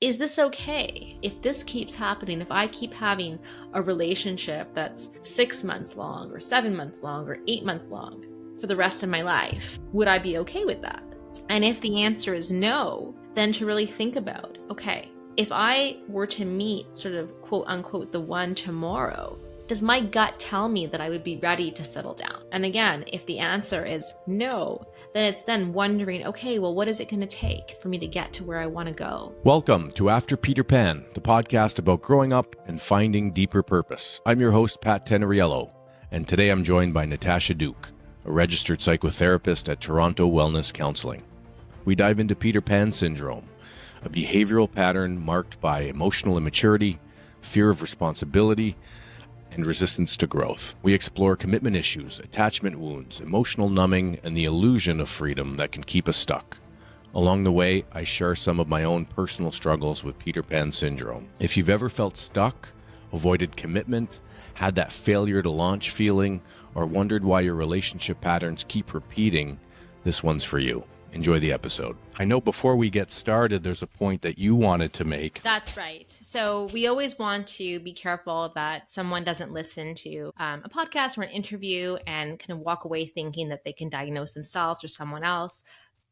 is this okay? If this keeps happening, if I keep having a relationship that's 6 months long or 7 months long or 8 months long for the rest of my life, would I be okay with that? And if the answer is no, then to really think about, okay, if I were to meet sort of quote unquote the one tomorrow, does my gut tell me that I would be ready to settle down? And again, if the answer is no, then it's then wondering, okay, well, what is it going to take for me to get to where I want to go? Welcome to After Peter Pan, the podcast about growing up and finding deeper purpose. I'm your host, Pat Tenneriello, and today I'm joined by Natacha Duke, a registered psychotherapist at Toronto Wellness Counseling. We dive into Peter Pan syndrome, a behavioral pattern marked by emotional immaturity, fear of responsibility, and resistance to growth. We explore commitment issues, attachment wounds, emotional numbing, and the illusion of freedom that can keep us stuck. Along the way, I share some of my own personal struggles with Peter Pan syndrome. If you've ever felt stuck, avoided commitment, had that failure to launch feeling, or wondered why your relationship patterns keep repeating, this one's for you. Enjoy the episode. I know before we get started, there's a point that you wanted to make. That's right. So we always want to be careful that someone doesn't listen to a podcast or an interview and kind of walk away thinking that they can diagnose themselves or someone else.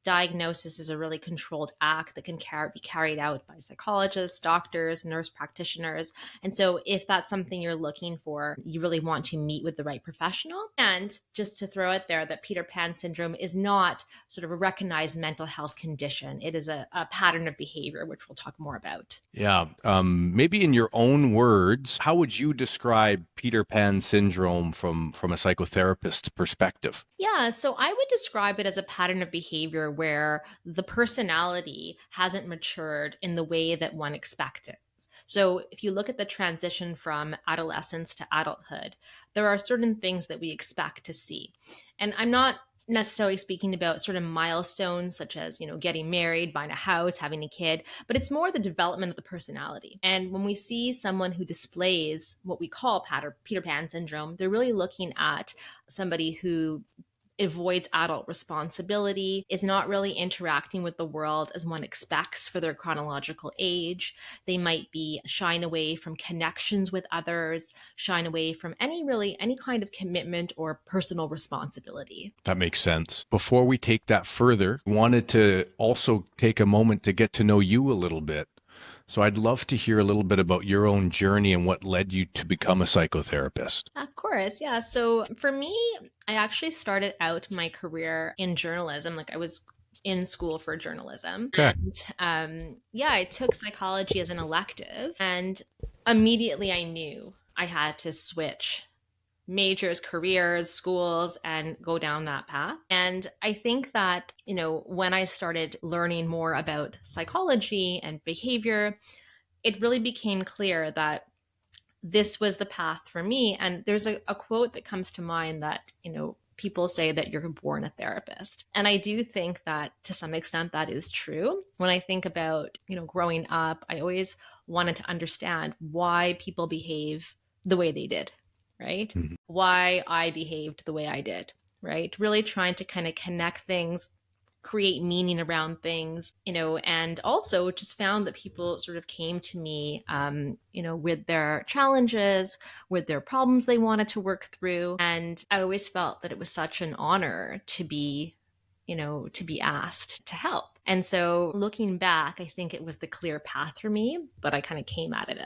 Diagnosis is a really controlled act that can be carried out by psychologists, doctors, nurse practitioners. And so if that's something you're looking for, you really want to meet with the right professional. And just to throw it there, that Peter Pan syndrome is not sort of a recognized mental health condition. It is a pattern of behavior, which we'll talk more about. Yeah. Maybe in your own words, how would you describe Peter Pan syndrome from a psychotherapist's perspective? Yeah, so I would describe it as a pattern of behavior where the personality hasn't matured in the way that one expected. So if you look at the transition from adolescence to adulthood, there are certain things that we expect to see. And I'm not necessarily speaking about sort of milestones such as, getting married, buying a house, having a kid, but it's more the development of the personality. And when we see someone who displays what we call Peter Pan syndrome, they're really looking at somebody who avoids adult responsibility, is not really interacting with the world as one expects for their chronological age. They might be shying away from connections with others, shying away from any kind of commitment or personal responsibility. That makes sense. Before we take that further, I wanted to also take a moment to get to know you a little bit. So I'd love to hear a little bit about your own journey and what led you to become a psychotherapist. Of course, yeah. So for me, I actually started out my career in journalism. Like I was in school for journalism. Okay. And I took psychology as an elective, and immediately I knew I had to switch majors, careers, schools, and go down that path. And I think that, when I started learning more about psychology and behavior, it really became clear that this was the path for me. And there's a quote that comes to mind that, people say that you're born a therapist. And I do think that to some extent that is true. When I think about, growing up, I always wanted to understand why people behave the way they did. Right? Mm-hmm. Why I behaved the way I did, right? Really trying to kind of connect things, create meaning around things, and also just found that people sort of came to me, with their challenges, with their problems they wanted to work through. And I always felt that it was such an honor to be asked to help. And so looking back, I think it was the clear path for me, but I kind of came at it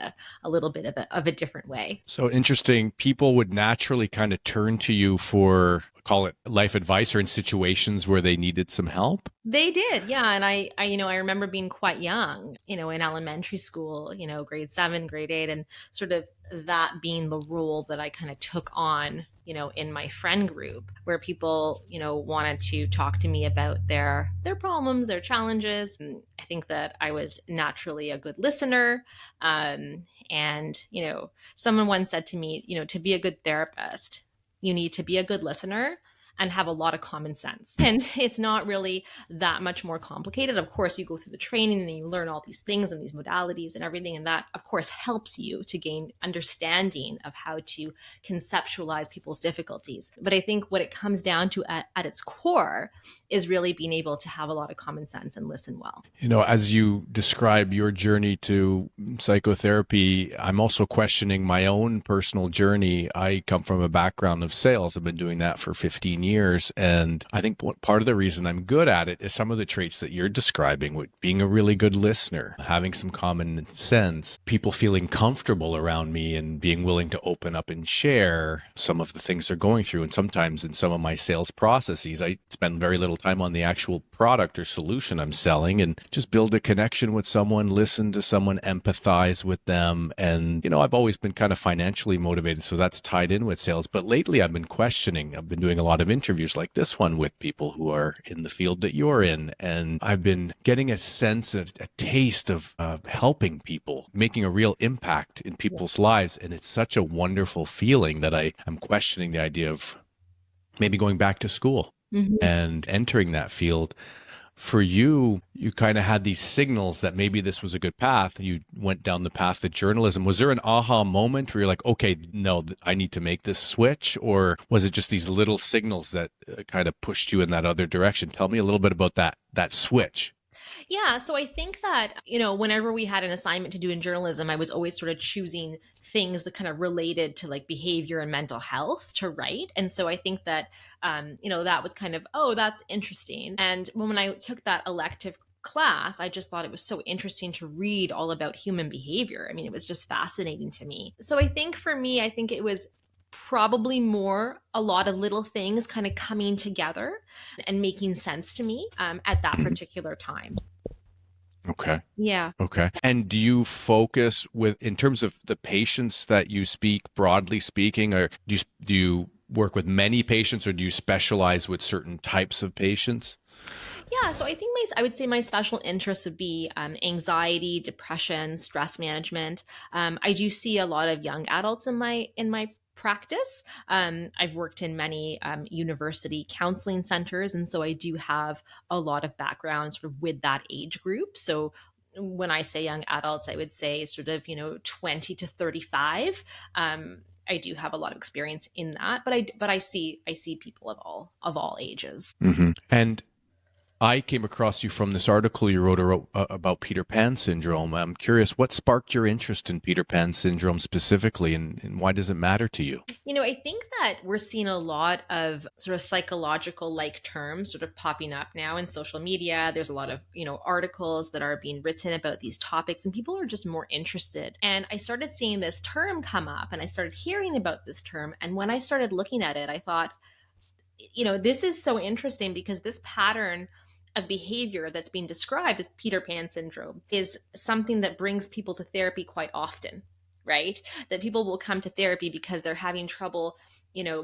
a little bit of a different way. So interesting. People would naturally kind of turn to you for, call it life advice, or in situations where they needed some help. They did. Yeah. And I remember being quite young, in elementary school, grade 7, grade 8, and sort of that being the role that I kind of took on, in my friend group, where people, wanted to talk to me about their problems, their challenges. And I think that I was naturally a good listener. And, someone once said to me, to be a good therapist, you need to be a good listener and have a lot of common sense. And it's not really that much more complicated. Of course, you go through the training and you learn all these things and these modalities and everything. And that, of course, helps you to gain understanding of how to conceptualize people's difficulties. But I think what it comes down to at its core is really being able to have a lot of common sense and listen well. As you describe your journey to psychotherapy, I'm also questioning my own personal journey. I come from a background of sales. I've been doing that for 15 years. And I think part of the reason I'm good at it is some of the traits that you're describing, with being a really good listener, having some common sense, people feeling comfortable around me and being willing to open up and share some of the things they're going through. And sometimes in some of my sales processes, I spend very little time on the actual product or solution I'm selling and just build a connection with someone, listen to someone, empathize with them. And, I've always been kind of financially motivated, so that's tied in with sales. But lately I've been questioning. I've been doing a lot of interviews like this one with people who are in the field that you're in. And I've been getting a sense of a taste of helping people, making a real impact in people's lives. And it's such a wonderful feeling that I'm questioning the idea of maybe going back to school and entering that field. For you kind of had these signals that maybe this was a good path. You went down the path of journalism. Was there an aha moment where you're like, okay, no, I need to make this switch? Or was it just these little signals that kind of pushed you in that other direction? Tell me a little bit about that switch. Yeah, so I think that, whenever we had an assignment to do in journalism, I was always sort of choosing things that kind of related to like behavior and mental health to write. And so I think that, that was kind of, oh, that's interesting. And when I took that elective class, I just thought it was so interesting to read all about human behavior. I mean, it was just fascinating to me. So I think for me, I think it was probably more a lot of little things kind of coming together and making sense to me at that particular time. Okay. Yeah. Okay. And do you focus in terms of the patients that you speak, broadly speaking, or do you work with many patients, or do you specialize with certain types of patients? Yeah, so I think I would say my special interest would be anxiety, depression, stress management. I do see a lot of young adults in my practice. I've worked in many university counseling centers, and so I do have a lot of background sort of with that age group. So when I say young adults, I would say sort of 20 to 35. I do have a lot of experience in that, but I see people of all ages. Mm-hmm. And I came across you from this article you wrote about Peter Pan syndrome. I'm curious, what sparked your interest in Peter Pan syndrome specifically, and why does it matter to you? I think that we're seeing a lot of sort of psychological like terms sort of popping up now in social media. There's a lot of, articles that are being written about these topics, and people are just more interested. And I started seeing this term come up, and I started hearing about this term. And when I started looking at it, I thought, this is so interesting, because this pattern of behavior that's being described as Peter Pan syndrome is something that brings people to therapy quite often, right? That people will come to therapy because they're having trouble,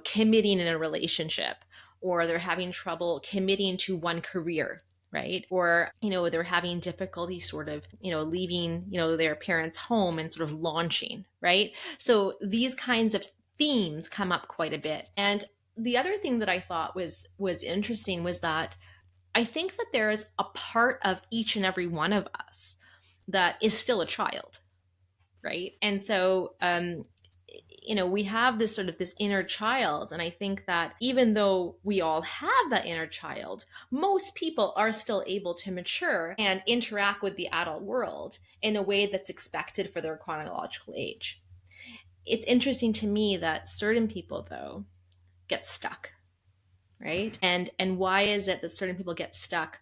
committing in a relationship, or they're having trouble committing to one career, right? Or, they're having difficulty sort of, leaving, their parents' home and sort of launching, right? So these kinds of themes come up quite a bit. And the other thing that I thought was interesting was that I think that there is a part of each and every one of us that is still a child, right? And so, we have this sort of this inner child. And I think that even though we all have that inner child, most people are still able to mature and interact with the adult world in a way that's expected for their chronological age. It's interesting to me that certain people, though, get stuck, right? And why is it that certain people get stuck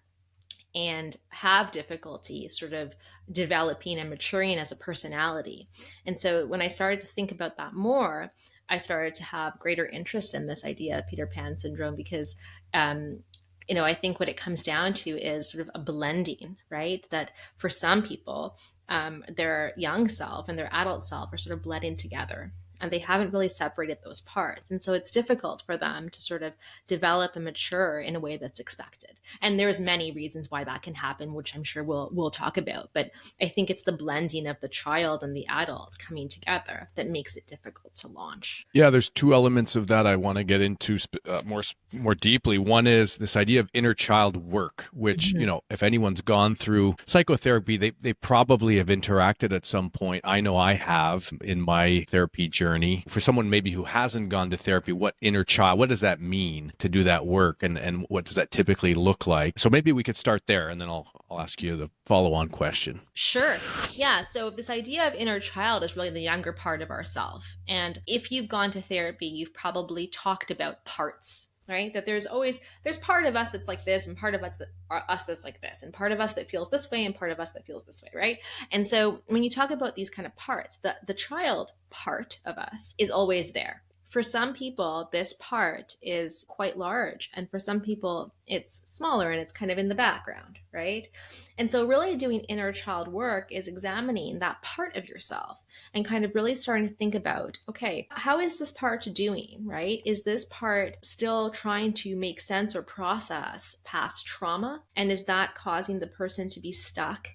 and have difficulty sort of developing and maturing as a personality? And so when I started to think about that more, I started to have greater interest in this idea of Peter Pan syndrome, because I think what it comes down to is sort of a blending, right? That for some people, their young self and their adult self are sort of bled in together. and they haven't really separated those parts. And so it's difficult for them to sort of develop and mature in a way that's expected. And there's many reasons why that can happen, which I'm sure we'll talk about. But I think it's the blending of the child and the adult coming together that makes it difficult to launch. Yeah, there's two elements of that I want to get into more deeply. One is this idea of inner child work, which, Mm-hmm. if anyone's gone through psychotherapy, they probably have interacted at some point. I know I have in my therapy journey. For someone maybe who hasn't gone to therapy, what inner child, what does that mean to do that work, and what does that typically look like? So maybe we could start there, and then I'll ask you the follow-on question. Sure. Yeah. So this idea of inner child is really the younger part of ourself. And if you've gone to therapy, you've probably talked about parts, right? That there's part of us that's like this, and part of us that's like this, and part of us that feels this way, and part of us that feels this way, right? And so when you talk about these kind of parts, the child part of us is always there. For some people, this part is quite large, and for some people, it's smaller and it's kind of in the background, right? And so, really doing inner child work is examining that part of yourself and kind of really starting to think about, okay, how is this part doing, right? Is this part still trying to make sense or process past trauma? And is that causing the person to be stuck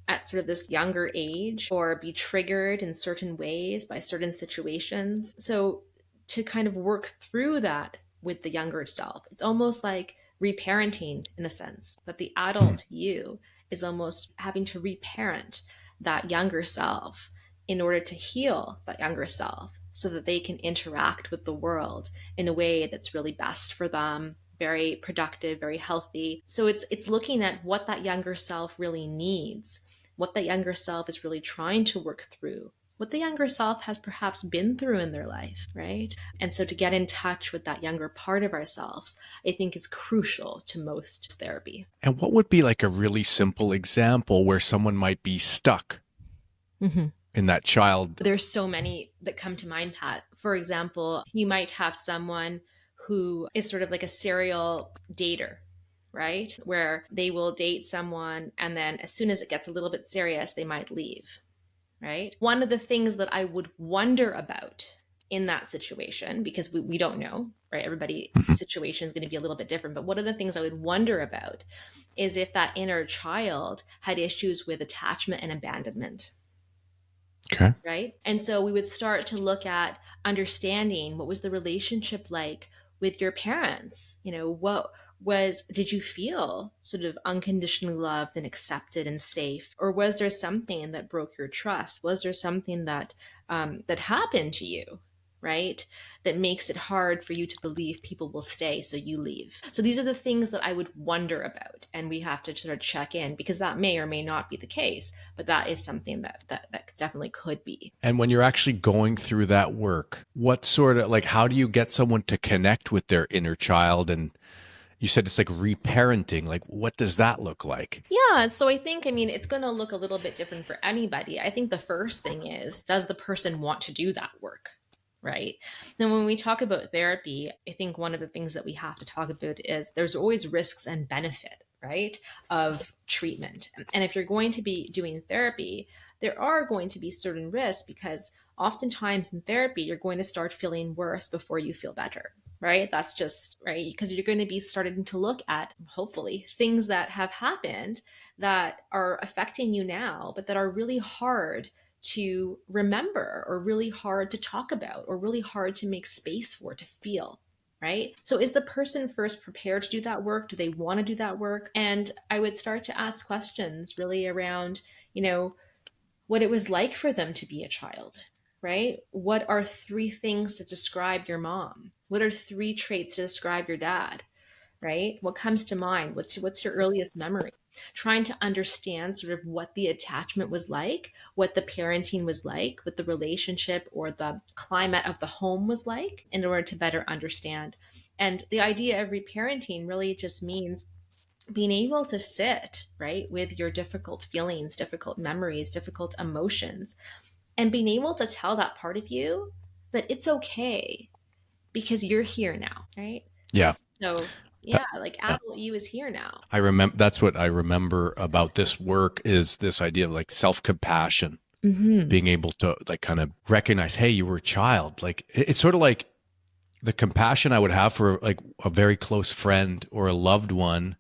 at sort of this younger age or be triggered in certain ways by certain situations? So, to kind of work through that with the younger self, it's almost like reparenting in a sense, that the adult you is almost having to reparent that younger self in order to heal that younger self so that they can interact with the world in a way that's really best for them, very productive, very healthy. So it's looking at what that younger self really needs, what that younger self is really trying to work through, what the younger self has perhaps been through in their life, right? And so to get in touch with that younger part of ourselves, I think is crucial to most therapy. And what would be like a really simple example where someone might be stuck Mm-hmm. in that child? There's so many that come to mind, Pat. For example, you might have someone who is sort of like a serial dater, right? Where they will date someone and then as soon as it gets a little bit serious, they might leave, right? One of the things that I would wonder about in that situation, because we don't know, right? Everybody's situation is going to be a little bit different. But one of the things I would wonder about is if that inner child had issues with attachment and abandonment. Okay. Right. And so we would start to look at understanding what was the relationship like with your parents? Did you feel sort of unconditionally loved and accepted and safe? Or was there something that broke your trust? Was there something that happened to you, right? That makes it hard for you to believe people will stay, so you leave. So these are the things that I would wonder about, and we have to sort of check in because that may or may not be the case, but that is something that definitely could be. And when you're actually going through that work, what sort of how do you get someone to connect with their inner child? And you said it's like reparenting. Like, what does that look like? Yeah, so I mean, it's going to look a little bit different for anybody. I think the first thing is, does the person want to do that work? Right. Then when we talk about therapy, I think one of the things that we have to talk about is there's always risks and benefit, right, of treatment. And if you're going to be doing therapy, there are going to be certain risks because oftentimes in therapy, you're going to start feeling worse before you feel better. Right. That's just right. Because you're going to be starting to look at, hopefully, things that have happened that are affecting you now, but that are really hard to remember or really hard to talk about or really hard to make space for, to feel, right? So is the person first prepared to do that work? Do they want to do that work? And I would start to ask questions really around, what it was like for them to be a child, right? What are 3 things to describe your mom? What are 3 traits to describe your dad? Right? What comes to mind? What's your earliest memory? Trying to understand sort of what the attachment was like, what the parenting was like, what the relationship or the climate of the home was like in order to better understand. And the idea of reparenting really just means being able to sit, right, with your difficult feelings, difficult memories, difficult emotions, and being able to tell that part of you that it's okay because you're here now, right? Yeah. So yeah, like adult you is here now. I remember that's what I remember about this work is this idea of self-compassion. being able to like kind of recognize, hey, you were a child. Like it's sort of like the compassion I would have for like a very close friend or a loved one,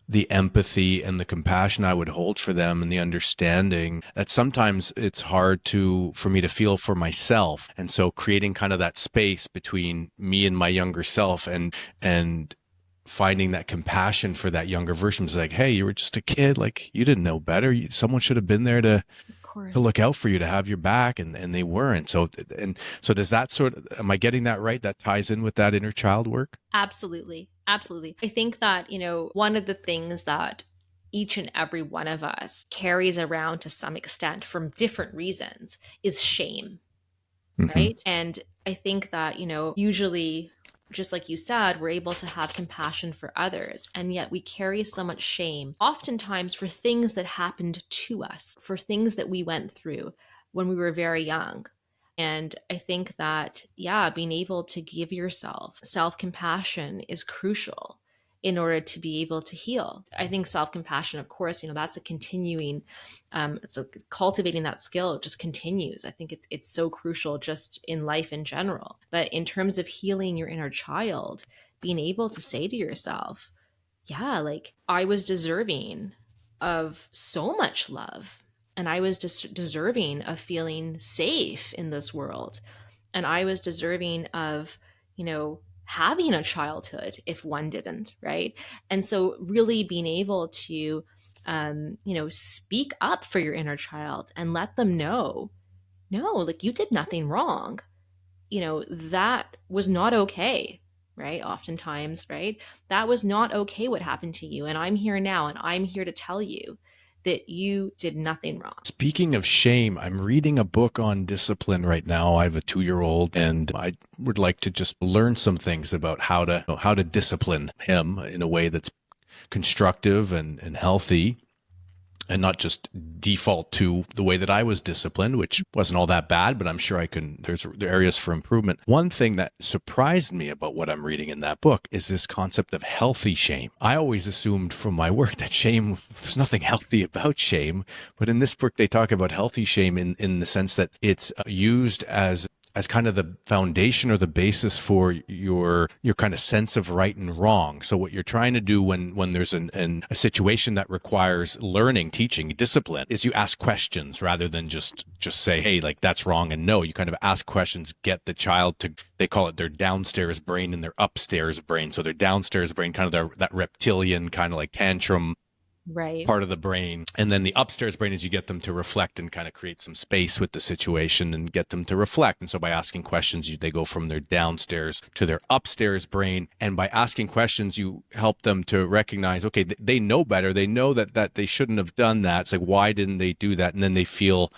the empathy and the compassion I would hold for them and the understanding that sometimes it's hard for me to feel for myself. And so creating kind of that space between me and my younger self and finding that compassion for that younger version is like, hey, you were just a kid. Like you didn't know better. Someone should have been there to look out for you, to have your back, and they weren't. So does that am I getting that right? That ties in with that inner child work? Absolutely. Absolutely. I think that, one of the things that each and every one of us carries around to some extent from different reasons is shame, right? And I think that, usually, just like you said, we're able to have compassion for others. And yet we carry so much shame, oftentimes for things that happened to us, for things that we went through when we were very young. And I think that, being able to give yourself self-compassion is crucial in order to be able to heal. I think self-compassion, of course, that's a continuing, cultivating that skill just continues. I think it's so crucial just in life in general. But in terms of healing your inner child, being able to say to yourself, like I was deserving of so much love, and I was deserving of feeling safe in this world, and I was deserving of, having a childhood if one didn't, right? And so really being able to, speak up for your inner child and let them know, no, like you did nothing wrong. That was not okay, right? Oftentimes, right? That was not okay what happened to you. And I'm here now, and I'm here to tell you that you did nothing wrong. Speaking of shame, I'm reading a book on discipline right now. I have a 2-year-old, and I would like to just learn some things about how to discipline him in a way that's constructive and healthy, and not just default to the way that I was disciplined, which wasn't all that bad, but I'm sure there's areas for improvement. One thing that surprised me about what I'm reading in that book is this concept of healthy shame. I always assumed from my work that there's nothing healthy about shame, but in this book, they talk about healthy shame in the sense that it's used as kind of the foundation or the basis for your kind of sense of right and wrong. So what you're trying to do when there's a situation that requires learning, teaching, discipline, is you ask questions rather than just say, hey, like that's wrong and no. You kind of ask questions, get the child to, they call it their downstairs brain and their upstairs brain. So their downstairs brain, kind of that reptilian kind of like tantrum part of the brain. And then the upstairs brain is you get them to reflect and kind of create some space with the situation and get them to reflect. And so by asking questions, they go from their downstairs to their upstairs brain. And by asking questions, you help them to recognize, okay, they know better. They know that they shouldn't have done that. It's like, why didn't they do that? And then they feel,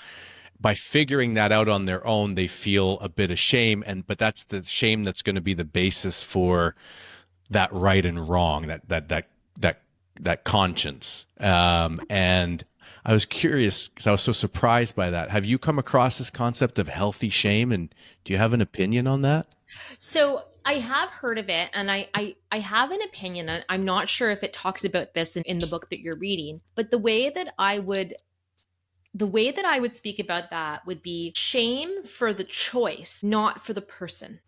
by figuring that out on their own, they feel a bit of shame. But that's the shame that's going to be the basis for that right and wrong, that conscience. And I was curious because I was so surprised by that. Have you come across this concept of healthy shame, and do you have an opinion on that? So I have heard of it, and I have an opinion, and I'm not sure if it talks about this in the book that you're reading, but the way that I would speak about that would be shame for the choice, not for the person.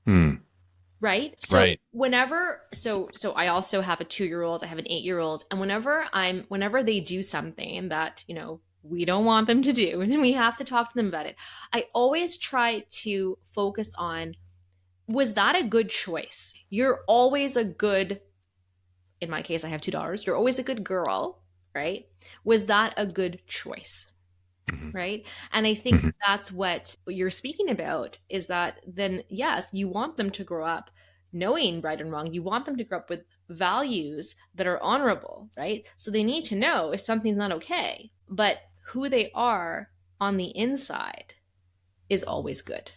Right. So so I also have a 2-year-old, I have an 8-year-old. And whenever they do something that, we don't want them to do, and we have to talk to them about it, I always try to focus on, was that a good choice? You're always a good, in my case, I have 2 daughters. You're always a good girl, right? Was that a good choice? Right. And I think that's what you're speaking about, is that then, yes, you want them to grow up knowing right and wrong. You want them to grow up with values that are honorable, right? So they need to know if something's not okay, but who they are on the inside is always good.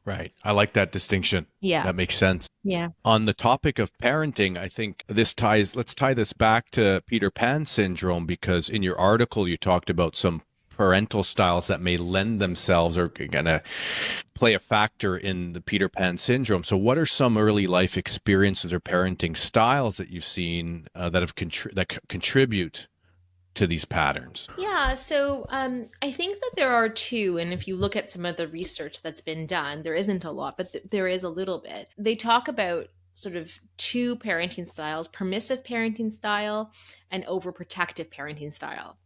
Right. I like that distinction. Yeah. That makes sense. Yeah. On the topic of parenting, I think let's tie this back to Peter Pan syndrome, because in your article, you talked about some parental styles that may lend themselves or going to play a factor in the Peter Pan syndrome. So what are some early life experiences or parenting styles that you've seen that contribute to these patterns? Yeah, so I think that there are two, and if you look at some of the research that's been done, there isn't a lot, but there is a little bit. They talk about sort of two parenting styles: permissive parenting style and overprotective parenting style.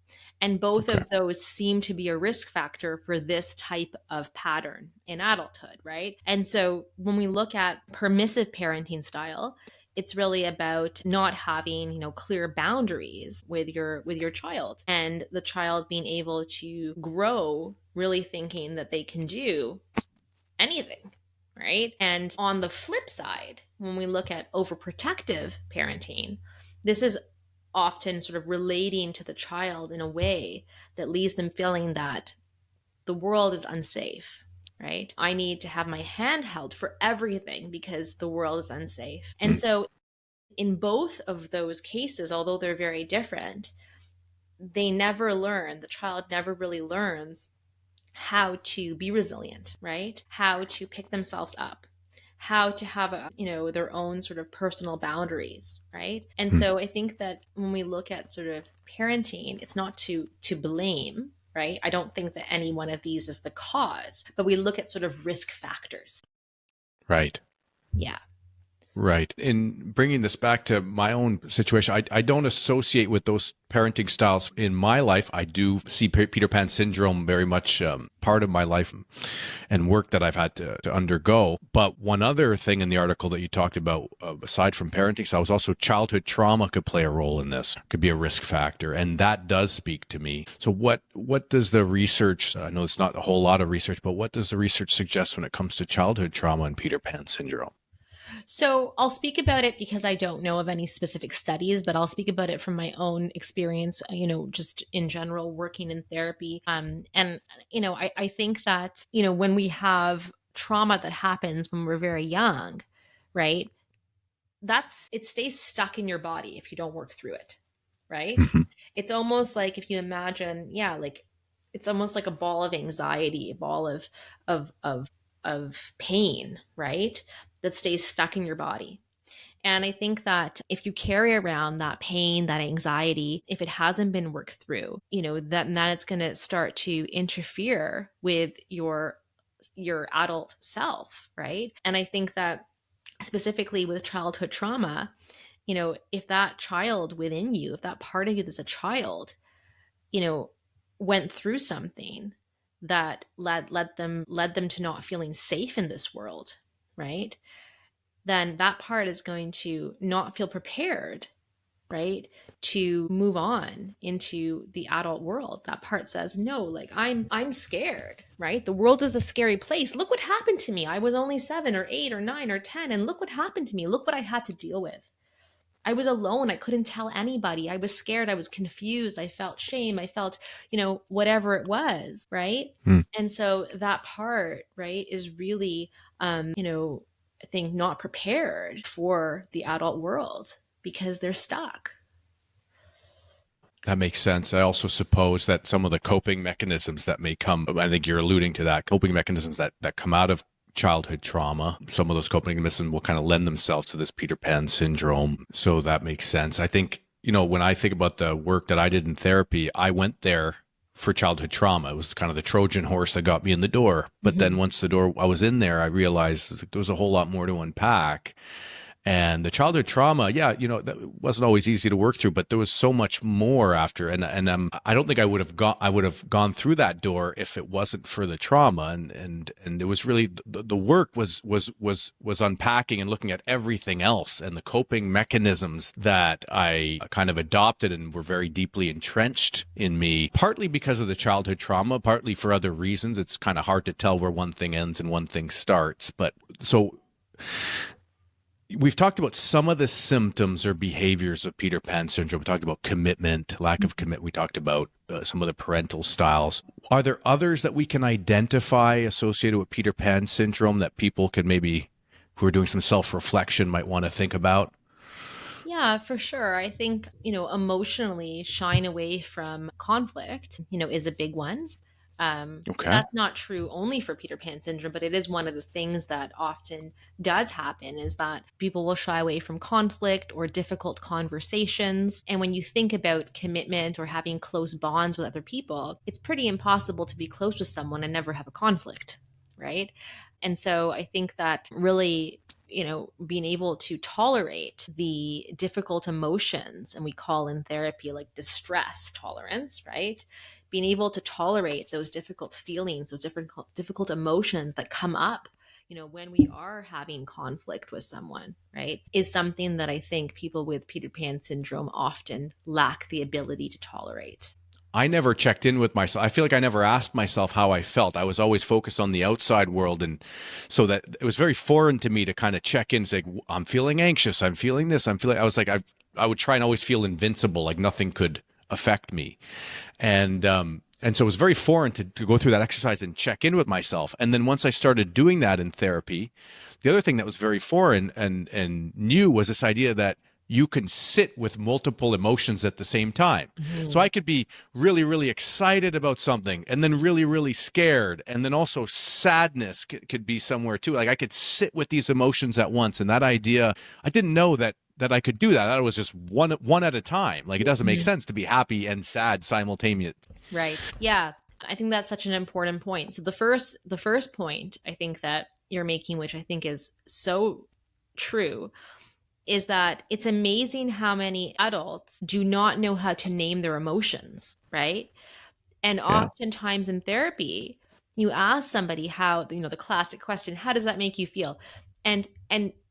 And both Okay. of those seem to be a risk factor for this type of pattern in adulthood, right? And so when we look at permissive parenting style, it's really about not having, clear boundaries with your child, and the child being able to grow really thinking that they can do anything, right? And on the flip side, when we look at overprotective parenting, this is often sort of relating to the child in a way that leaves them feeling that the world is unsafe, right? I need to have my hand held for everything because the world is unsafe. And Mm. so in both of those cases, although they're very different, the child never really learns how to be resilient, right? How to pick themselves up, how to have their own sort of personal boundaries, right? And Mm. so I think that when we look at sort of parenting, it's not to blame, right? I don't think that any one of these is the cause, but we look at sort of risk factors. Right. Yeah. Right. In bringing this back to my own situation, I don't associate with those parenting styles in my life. I do see Peter Pan syndrome very much part of my life and work that I've had to undergo. But one other thing in the article that you talked about, aside from parenting styles, also childhood trauma could play a role in this, could be a risk factor. And that does speak to me. So what does the research, I know it's not a whole lot of research, but what does the research suggest when it comes to childhood trauma and Peter Pan syndrome? So I'll speak about it because I don't know of any specific studies, but I'll speak about it from my own experience, just in general working in therapy. I think that, when we have trauma that happens when we're very young, right? It stays stuck in your body if you don't work through it, right? Mhm. It's almost like if you imagine, yeah, like it's almost like a ball of anxiety, a ball of of of pain, right? That stays stuck in your body. And I think that if you carry around that pain, that anxiety, if it hasn't been worked through, then it's going to start to interfere with your adult self, right? And I think that specifically with childhood trauma, if that child within you, if that part of you that's a child, you know, went through something that led them to not feeling safe in this world, right? Then that part is going to not feel prepared, right, to move on into the adult world. That part says no, like I'm scared, right? The world is a scary place. Look what happened to me. I was only 7 or 8 or 9 or 10, and look what happened to me. Look what I had to deal with. I was alone. I couldn't tell anybody. I was scared. I was confused. I felt shame. I felt, whatever it was, right? Mm. And so that part, right, is really, I think not prepared for the adult world because they're stuck. That makes sense. I also suppose that some of the coping mechanisms that may come, I think you're alluding to that, coping mechanisms that come out of childhood trauma, some of those coping mechanisms will kind of lend themselves to this Peter Pan syndrome. So that makes sense. I think, when I think about the work that I did in therapy, I went there for childhood trauma. It was kind of the Trojan horse that got me in the door. But then once I was in there, I realized there was a whole lot more to unpack. And the childhood trauma, yeah, that wasn't always easy to work through, but there was so much more after. And I don't think I would have gone through that door if it wasn't for the trauma. And it was really the work was unpacking and looking at everything else and the coping mechanisms that I kind of adopted and were very deeply entrenched in me, partly because of the childhood trauma, partly for other reasons. It's kind of hard to tell where one thing ends and one thing starts. But so we've talked about some of the symptoms or behaviors of Peter Pan syndrome. We talked about commitment, lack of commitment. We talked about some of the parental styles. Are there others that we can identify associated with Peter Pan syndrome that people can maybe, who are doing some self-reflection, might want to think about? Yeah, for sure. I think, emotionally shying away from conflict, is a big one. Okay. That's not true only for Peter Pan syndrome, but it is one of the things that often does happen is that people will shy away from conflict or difficult conversations. And when you think about commitment or having close bonds with other people, it's pretty impossible to be close with someone and never have a conflict, right? And so I think that really, being able to tolerate the difficult emotions, and we call in therapy like distress tolerance, right? Being able to tolerate those difficult feelings, those difficult emotions that come up, when we are having conflict with someone, right, is something that I think people with Peter Pan syndrome often lack the ability to tolerate. I never checked in with myself. I feel like I never asked myself how I felt. I was always focused on the outside world. And so that it was very foreign to me to kind of check in and say, I'm feeling anxious. I'm feeling this. I was like, I would try and always feel invincible, like nothing could affect me. And so it was very foreign to go through that exercise and check in with myself. And then once I started doing that in therapy, the other thing that was very foreign and new was this idea that you can sit with multiple emotions at the same time. Mm-hmm. So I could be really, really excited about something and then really, really scared. And then also sadness could be somewhere too. Like I could sit with these emotions at once. And that idea, I didn't know that I could do that. That was just one at a time. Like it doesn't make sense to be happy and sad simultaneously. Right. Yeah. I think that's such an important point. So the first point I think that you're making, which I think is so true, is that it's amazing how many adults do not know how to name their emotions, right? And Yeah. oftentimes in therapy, you ask somebody how, the classic question, how does that make you feel? And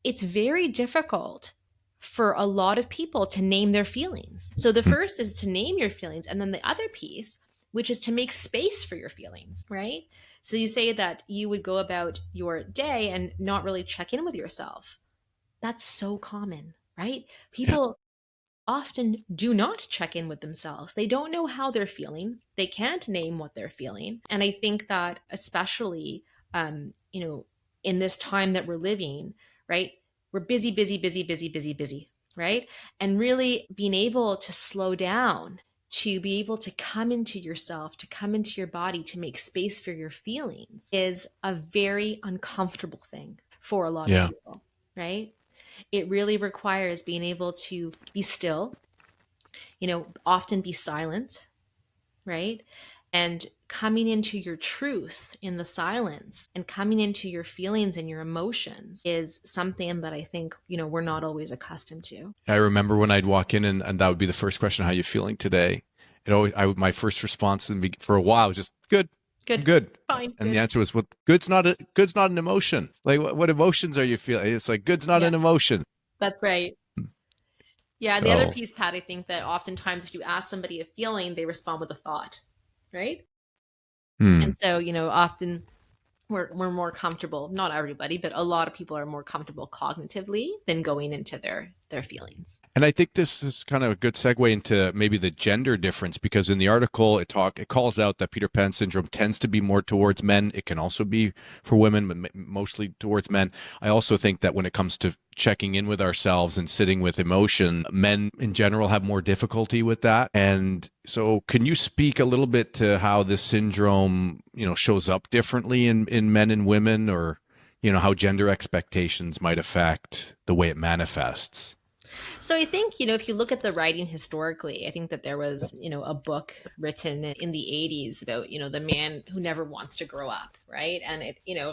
it's very difficult for a lot of people to name their feelings. So the first is to name your feelings, and then the other piece, which is to make space for your feelings, right? So you say that you would go about your day and not really check in with yourself. That's so common, right? Yeah. People often do not check in with themselves. They don't know how they're feeling. They can't name what they're feeling. And I think that especially, um, you know, in this time that we're living, right? We're busy, busy, busy, busy, busy, busy, right? And really being able to slow down, to be able to come into yourself, to come into your body, to make space for your feelings is a very uncomfortable thing for a lot of Yeah. people, right? It really requires being able to be still, often be silent, right? And coming into your truth in the silence and coming into your feelings and your emotions is something that I think, we're not always accustomed to. I remember when I'd walk in and that would be the first question, how you feeling today? My first response for a while was just good. I'm Good. good. Fine. And Good. the answer was, well, good's not an emotion. Like what emotions are you feeling? It's like, good's not Yeah, an emotion. that's right. Yeah. And the other So, piece, Pat, I think that oftentimes if you ask somebody a feeling, they respond with a thought, right? hmm. And so, often we're more comfortable, not everybody, but a lot of people are more comfortable cognitively than going into their feelings. And I think this is kind of a good segue into maybe the gender difference, because in the article it calls out that Peter Pan syndrome tends to be more towards men. It can also be for women, but mostly towards men. I also think that when it comes to checking in with ourselves and sitting with emotion, men in general have more difficulty with that. And so can you speak a little bit to how this syndrome, shows up differently in men and women, or how gender expectations might affect the way it manifests? So I think, if you look at the writing historically, I think that there was, a book written in the 80s about, the man who never wants to grow up, right? And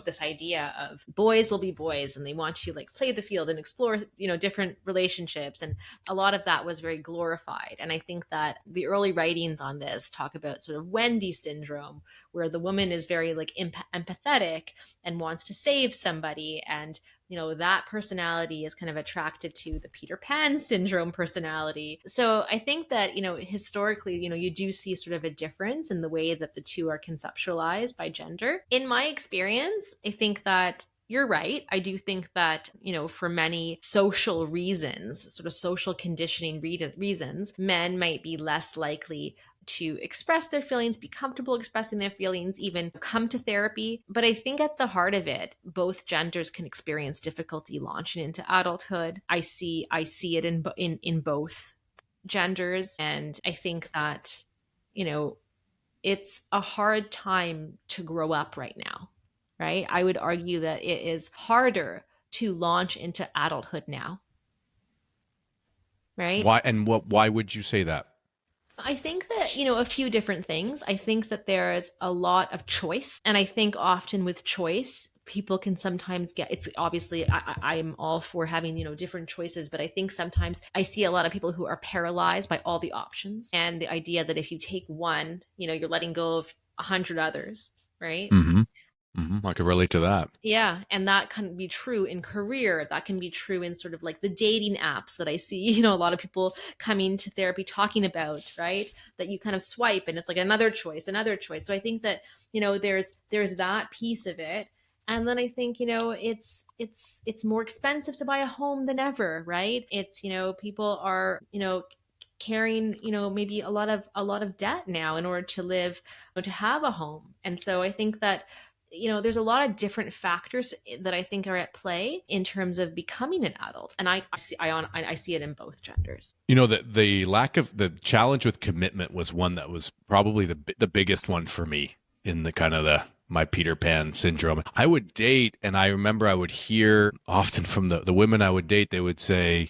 this idea of boys will be boys and they want to like play the field and explore, different relationships. And a lot of that was very glorified. And I think that the early writings on this talk about sort of Wendy syndrome, where the woman is very like empathetic and wants to save somebody, and that personality is kind of attracted to the Peter Pan syndrome personality. So I think that, historically, you do see sort of a difference in the way that the two are conceptualized by gender. In my experience, I think that you're right. I do think that, for many social reasons, sort of social conditioning reasons, men might be less likely to express their feelings, be comfortable expressing their feelings, even come to therapy. But I think at the heart of it, both genders can experience difficulty launching into adulthood. I see it in both genders, and I think that, you know it's a hard time to grow up right now, right? I would argue that it is harder to launch into adulthood now, right? Why would you say that? I think that, a few different things. I think that there's a lot of choice. And I think often with choice, people can sometimes get it's obviously I'm all for having, different choices, but I think sometimes I see a lot of people who are paralyzed by all the options and the idea that if you take one, you're letting go of 100 others, right? Mm-hmm. I could relate to that. Yeah, and that can be true in career. That can be true in sort of like the dating apps that I see, a lot of people coming to therapy talking about, right? That you kind of swipe and it's like another choice, another choice. So I think that, there's that piece of it. And then I think, it's more expensive to buy a home than ever, right? It's, people are, carrying, maybe a lot of debt now in order to live, to have a home. And so I think that there's a lot of different factors that I think are at play in terms of becoming an adult, and I see it in both genders. The lack of the challenge with commitment was one that was probably the biggest one for me in the kind of my Peter Pan syndrome. I would date, and I remember I would hear often from the women I would date, they would say,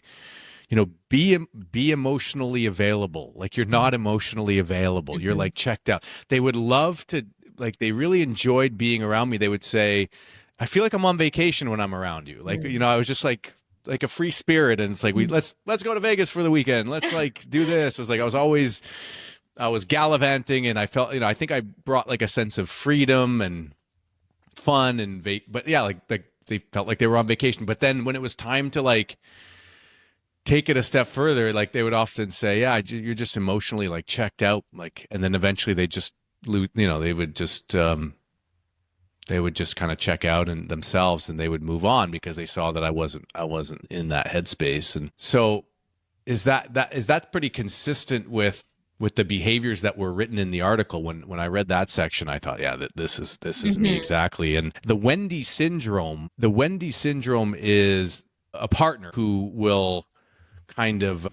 be emotionally available. Like, you're not emotionally available. Mm-hmm. You're like checked out. They would love to, like, they really enjoyed being around me. They would say, I feel like I'm on vacation when I'm around you. Like, I was just like a free spirit. And it's like, let's go to Vegas for the weekend. Let's like do this. It was like, I was gallivanting, and I felt, I think I brought like a sense of freedom and fun but yeah, like they felt like they were on vacation. But then when it was time to like take it a step further, like they would often say, yeah, you're just emotionally like checked out. Like, and then eventually they just lose, they would just kind of check out and themselves, and they would move on because they saw that I wasn't in that headspace. And so is that pretty consistent with the behaviors that were written in the article? When I read that section, I thought, yeah, this is me exactly. And the Wendy syndrome is a partner who will kind of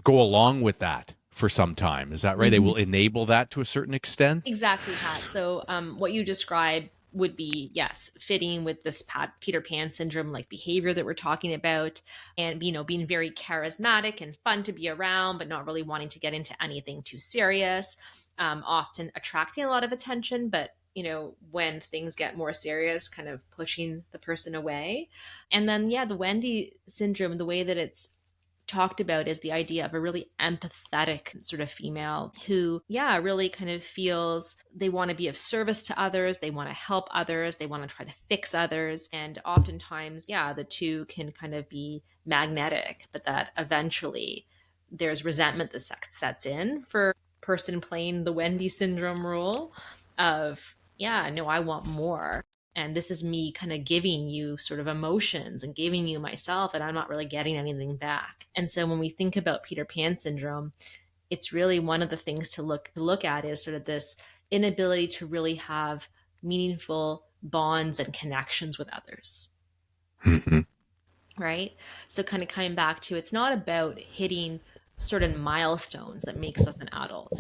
go along with that for some time. Is that right? They will enable that to a certain extent? Exactly, Pat. So what you described would be, yes, fitting with this Peter Pan syndrome like behavior that we're talking about, and being very charismatic and fun to be around, but not really wanting to get into anything too serious, often attracting a lot of attention, but when things get more serious, kind of pushing the person away. And then, yeah, the Wendy syndrome, the way that it's talked about is the idea of a really empathetic sort of female who, yeah, really kind of feels they want to be of service to others. They want to help others. They want to try to fix others. And oftentimes, yeah, the two can kind of be magnetic, but that eventually there's resentment that sets in for person playing the Wendy syndrome role of, yeah, no, I want more. And this is me kind of giving you sort of emotions and giving you myself, and I'm not really getting anything back. And so when we think about Peter Pan syndrome, it's really one of the things to look at is sort of this inability to really have meaningful bonds and connections with others. Mm-hmm. Right? So kind of coming back to, it's not about hitting certain milestones that makes us an adult,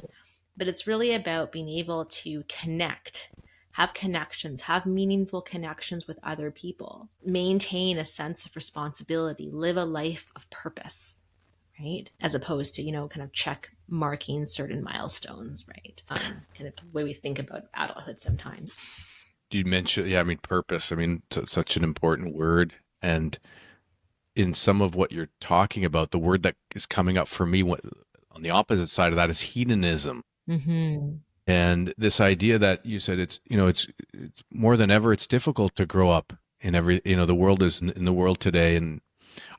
but it's really about being able to connect, have connections, have meaningful connections with other people, maintain a sense of responsibility, live a life of purpose, right? As opposed to, kind of check marking certain milestones, right? Kind of the way we think about adulthood sometimes. You mentioned, yeah, I mean, purpose. I mean, such an important word. And in some of what you're talking about, the word that is coming up for me on the opposite side of that is hedonism. Mm-hmm. And this idea that you said, it's more than ever, it's difficult to grow up in the world is in the world today. And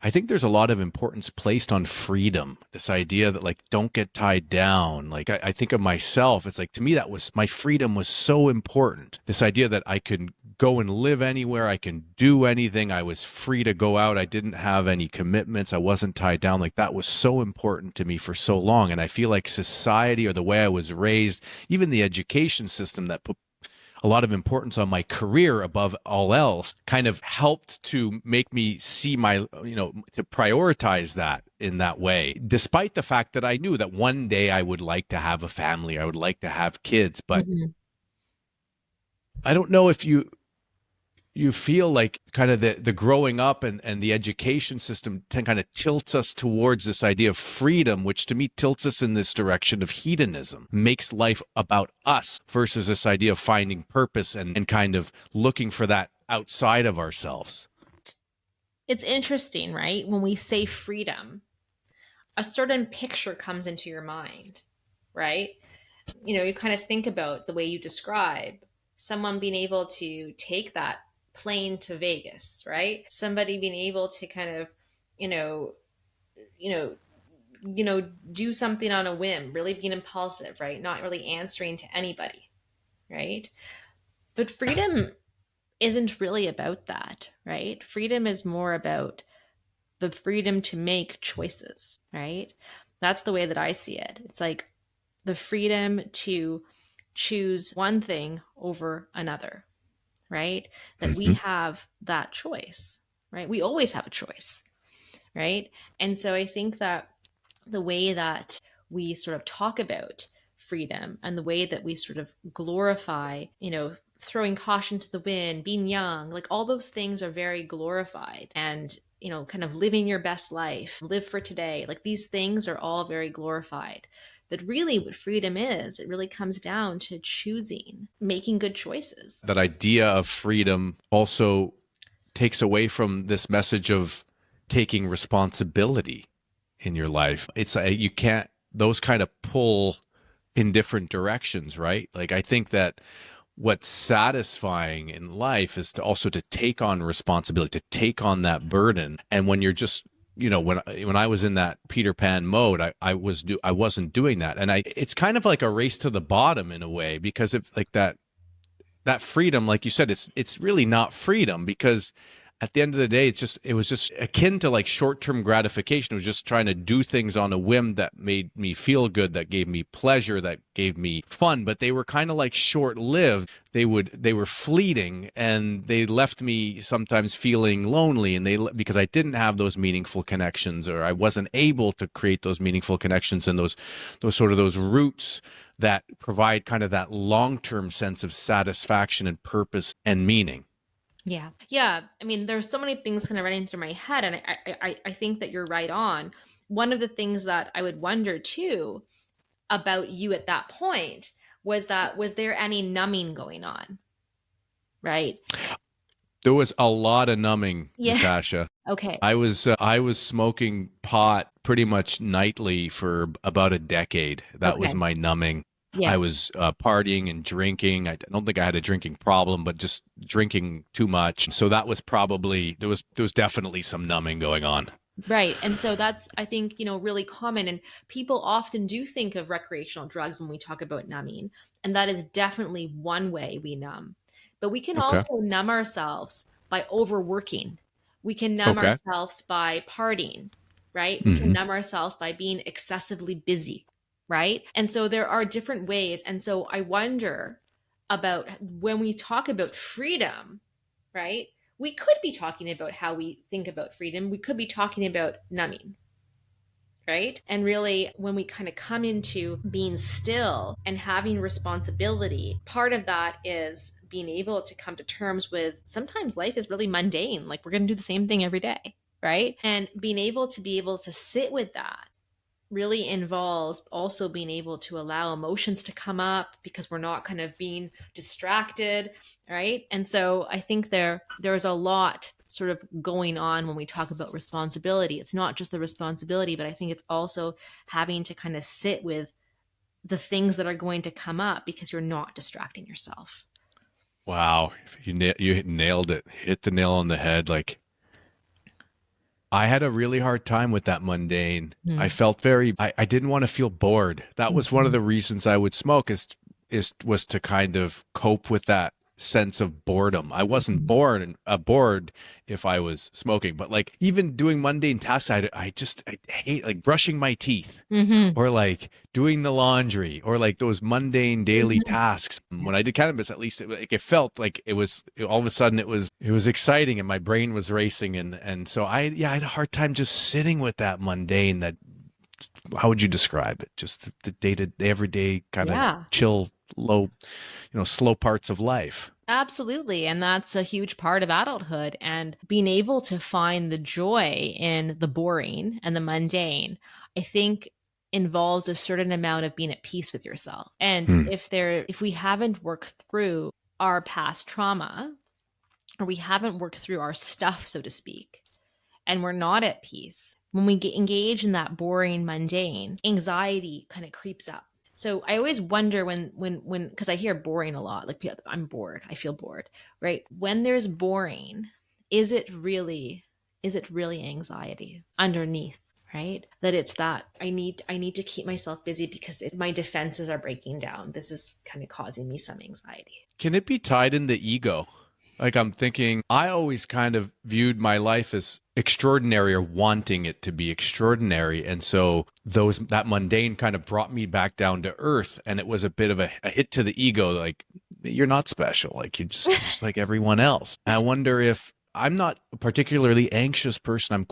I think there's a lot of importance placed on freedom. This idea that like, don't get tied down. Like I think of myself, it's like, to me, my freedom was so important. This idea that I can go and live anywhere. I can do anything. I was free to go out. I didn't have any commitments. I wasn't tied down. Like that was so important to me for so long. And I feel like society, or the way I was raised, even the education system that put a lot of importance on my career above all else kind of helped to make me see to prioritize that in that way, despite the fact that I knew that one day I would like to have a family, I would like to have kids. But Mhm. I don't know if you feel like kind of the growing up and the education system kind of tilts us towards this idea of freedom, which to me tilts us in this direction of hedonism, makes life about us versus this idea of finding purpose and kind of looking for that outside of ourselves. It's interesting, right? When we say freedom, a certain picture comes into your mind, right? You kind of think about the way you describe someone being able to take that plane to Vegas, right? Somebody being able to kind of, you know, you know, do something on a whim, really being impulsive, right? Not really answering to anybody, right? But freedom isn't really about that, right? Freedom is more about the freedom to make choices, right? That's the way that I see it. It's like the freedom to choose one thing over another, right? That we Mm-hmm. have that choice, right? We always have a choice, right? And so I think that the way that we sort of talk about freedom and the way that we sort of glorify, throwing caution to the wind, being young, like all those things are very glorified. And kind of living your best life, live for today. Like these things are all very glorified. But really, what freedom is, it really comes down to choosing, making good choices. That idea of freedom also takes away from this message of taking responsibility in your life. It's you can't, those kind of pull in different directions, right? Like I think that what's satisfying in life is to also to take on responsibility, to take on that burden. And when you're just, when I was in that Peter Pan mode, I wasn't doing that. And it's kind of like a race to the bottom in a way, because if like that freedom, like you said, it's really not freedom, because at the end of the day, it was just akin to like short-term gratification. It was just trying to do things on a whim that made me feel good, that gave me pleasure, that gave me fun, but they were kind of like short-lived. They were fleeting, and they left me sometimes feeling lonely, and because I didn't have those meaningful connections, or I wasn't able to create those meaningful connections and those roots that provide kind of that long-term sense of satisfaction and purpose and meaning. Yeah. Yeah. I mean, there's so many things kind of running through my head, and I think that you're right on. One of the things that I would wonder too about you at that point was there any numbing going on? Right. There was a lot of numbing, Yeah. Natasha. Okay. I was smoking pot pretty much nightly for about a decade. That was Okay. my numbing. I Yeah. was partying and drinking. I don't think I had a drinking problem, but just drinking too much. So that was probably there was definitely some numbing going on. Right. And so that's, I think, really common. And people often do think of recreational drugs when we talk about numbing. And that is definitely one way we numb. But we can Okay. also numb ourselves by overworking. We can numb Okay. ourselves by partying, right? We can Hmm. numb ourselves by being excessively busy, right? And so there are different ways. And so I wonder about when we talk about freedom, right? We could be talking about how we think about freedom. We could be talking about numbing, right? And really, when we kind of come into being still and having responsibility, part of that is being able to come to terms with sometimes life is really mundane. Like we're going to do the same thing every day, right? And being able to sit with that really involves also being able to allow emotions to come up because we're not kind of being distracted, right? And so I think there's a lot sort of going on when we talk about responsibility. It's not just the responsibility, but I think it's also having to kind of sit with the things that are going to come up because you're not distracting yourself. Wow, you nailed it. Hit the nail on the head. Like I had a really hard time with that mundane. I Mm-hmm. felt I didn't want to feel bored. That was one of the reasons I would smoke was to kind of cope with that sense of boredom. I wasn't bored if I was smoking, but like even doing mundane tasks, I hate like brushing my teeth Mm-hmm. or like doing the laundry or like those mundane daily Mm-hmm. tasks. When I did cannabis, at least it felt like all of a sudden it was exciting and my brain was racing. And so I had a hard time just sitting with that mundane, that, how would you describe it? Just the day to day, everyday kind of Yeah. chill, low, slow parts of life. Absolutely. And that's a huge part of adulthood. And being able to find the joy in the boring and the mundane, I think involves a certain amount of being at peace with yourself. And Hmm. if we haven't worked through our past trauma, or we haven't worked through our stuff, so to speak, and we're not at peace, when we get engaged in that boring, mundane, anxiety kind of creeps up. So I always wonder when, because I hear boring a lot, like I'm bored, I feel bored, right? When there's boring, is it really, is it really anxiety underneath? Right, that it's that I need to keep myself busy because my defenses are breaking down. This is kind of causing me some anxiety. Can it be tied in the ego? Like I'm thinking, I always kind of viewed my life as extraordinary or wanting it to be extraordinary. And so that mundane kind of brought me back down to earth. And it was a bit of a hit to the ego. Like, you're not special. Like just like everyone else. I wonder if I'm not a particularly anxious person. I'm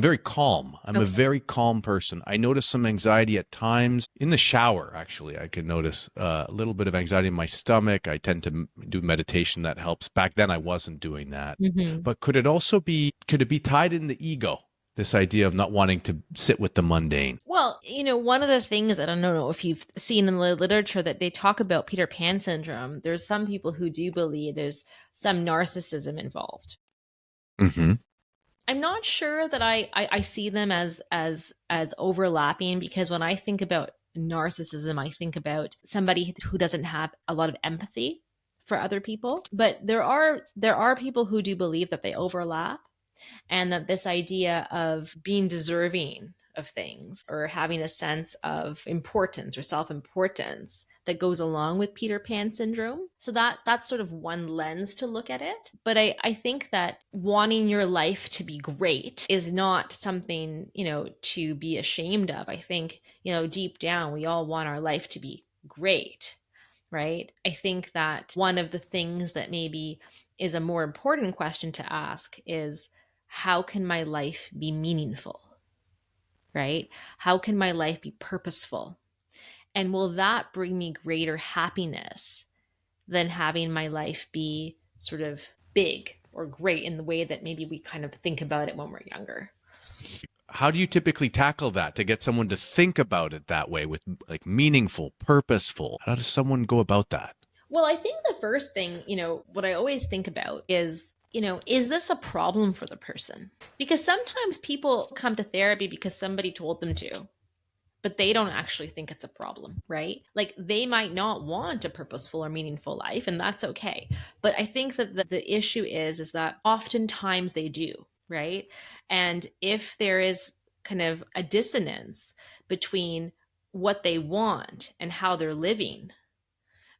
very calm. I'm a Okay. very calm person. I notice some anxiety at times in the shower. Actually, I can notice a little bit of anxiety in my stomach. I tend to do meditation that helps. Back then I wasn't doing that. Mm-hmm. But could it be tied in the ego? This idea of not wanting to sit with the mundane. Well, one of the things, I don't know if you've seen in the literature that they talk about Peter Pan syndrome, there's some people who do believe there's some narcissism involved. Mm-hmm. I'm not sure that I see them as overlapping, because when I think about narcissism, I think about somebody who doesn't have a lot of empathy for other people. But there are people who do believe that they overlap, and that this idea of being deserving of things or having a sense of importance or self-importance that goes along with Peter Pan syndrome. So that's sort of one lens to look at it. But I think that wanting your life to be great is not something, to be ashamed of. I think, deep down, we all want our life to be great, right? I think that one of the things that maybe is a more important question to ask is, how can my life be meaningful? Right? How can my life be purposeful? And will that bring me greater happiness than having my life be sort of big or great in the way that maybe we kind of think about it when we're younger? How do you typically tackle that to get someone to think about it that way, with like meaningful, purposeful? How does someone go about that? Well, I think the first thing, what I always think about is this a problem for the person? Because sometimes people come to therapy because somebody told them to, but they don't actually think it's a problem, right? Like, they might not want a purposeful or meaningful life, and that's okay. But I think that the issue is that oftentimes they do, right? And if there is kind of a dissonance between what they want and how they're living,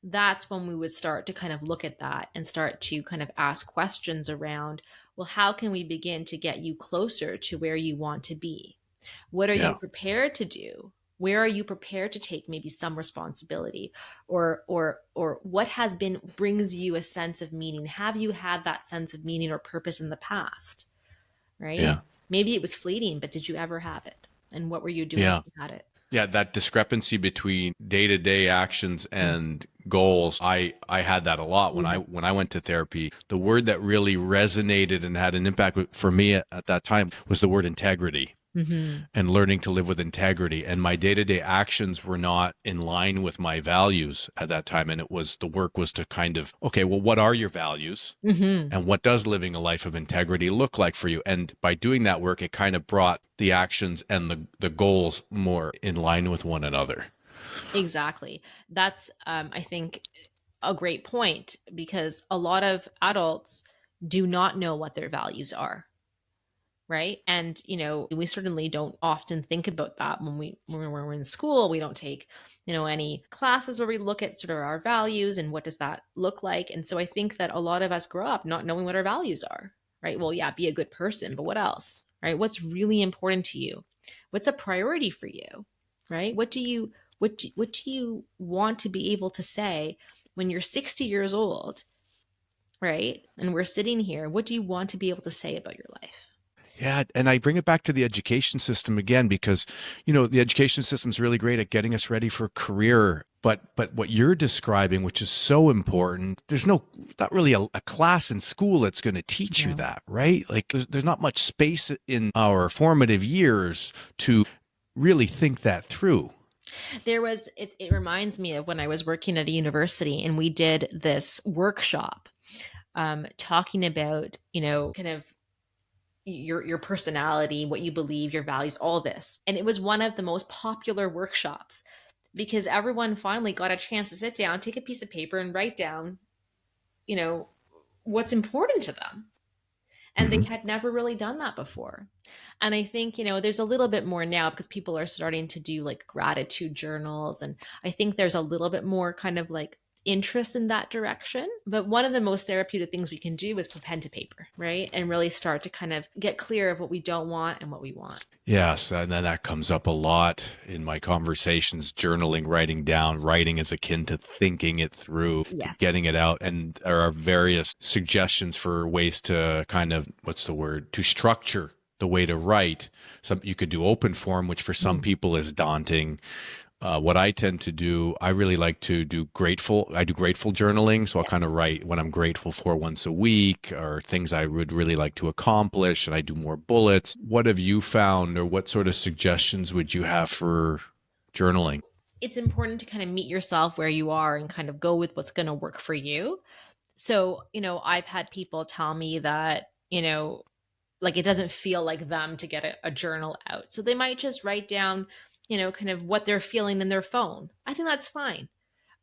that's when we would start to kind of look at that and start to kind of ask questions around, well, how can we begin to get you closer to where you want to be? What are you Yeah. prepared to do? Where are you prepared to take maybe some responsibility? Or what has been brings you a sense of meaning? Have you had that sense of meaning or purpose in the past? Right? Yeah. Maybe it was fleeting, but did you ever have it? And what were you doing when Yeah. you had it? Yeah, that discrepancy between day-to-day actions and goals, I had that a lot when I went to therapy. The word that really resonated and had an impact for me at that time was the word integrity, Mm-hmm. and learning to live with integrity. And my day-to-day actions were not in line with my values at that time. And the work was to kind of, okay, well, what are your values? Mm-hmm. And what does living a life of integrity look like for you? And by doing that work, it kind of brought the actions and the goals more in line with one another. Exactly. That's, I think, a great point, because a lot of adults do not know what their values are. right? And we certainly don't often think about that when we're in school. We don't take any classes where we look at sort of our values and what does that look like. And so I think that a lot of us grow up not knowing what our values are, right? Well, yeah, be a good person, but what else, right? What's really important to you? What's a priority for you, right? What do you want to be able to say when you're 60 years old, right? And we're sitting here, what do you want to be able to say about your life? Yeah, and I bring it back to the education system again because, the education system is really great at getting us ready for a career. But what you're describing, which is so important, there's not really a class in school that's going to teach you No. that, right? Like there's not much space in our formative years to really think that through. It reminds me of when I was working at a university and we did this workshop talking about, kind of your personality, what you believe, your values, all this. And it was one of the most popular workshops because everyone finally got a chance to sit down, take a piece of paper and write down, you know, what's important to them. And they Mhm. had never really done that before. And I think, there's a little bit more now because people are starting to do like gratitude journals. And I think there's a little bit more kind of like interest in that direction. But one of the most therapeutic things we can do is put pen to paper, right? And really start to kind of get clear of what we don't want and what we want. Yes, and then that comes up a lot in my conversations, journaling, writing down. Writing is akin to thinking it through, to Yes. getting it out. And there are various suggestions for ways to kind of, what's the word, to structure the way to write. Some you could do open form, which for some Mm. people is daunting. What I tend to do, I really like to do grateful. I do grateful journaling. So I'll Yeah. kind of write what I'm grateful for once a week or things I would really like to accomplish. And I do more bullets. What have you found or what sort of suggestions would you have for journaling? It's important to kind of meet yourself where you are and kind of go with what's going to work for you. So, I've had people tell me that, like it doesn't feel like them to get a journal out. So they might just write down, kind of what they're feeling in their phone. I think that's fine.